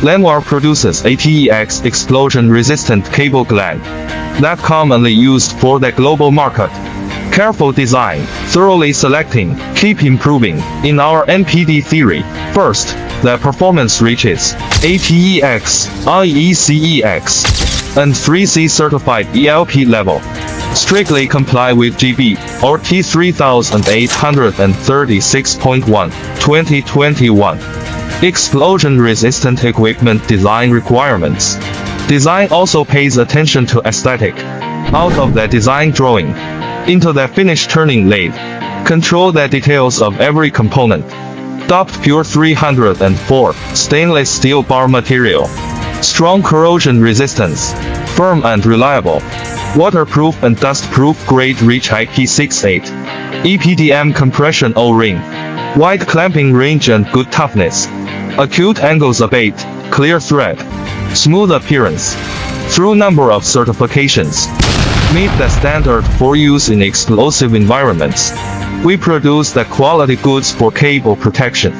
Lenoir produces ATEX explosion-resistant cable gland that commonly used for the global market. Careful design, thoroughly selecting, keep improving. In our NPD theory, first, the performance reaches ATEX, IECEX, and 3C certified ELP level. Strictly comply with GB or T3836.1, 2021. Explosion-resistant equipment design requirements. Design also pays attention to aesthetic. Out of the design drawing, into the finished turning lathe. Control the details of every component. Dubbed Pure 304, stainless steel bar material. Strong corrosion resistance. Firm and reliable. Waterproof and dust-proof grade reach IP68. EPDM compression O-ring. Wide clamping range and good toughness. Acute angles abate, clear thread. Smooth appearance. Through number of certifications. Meet the standard for use in explosive environments. We produce the quality goods for cable protection.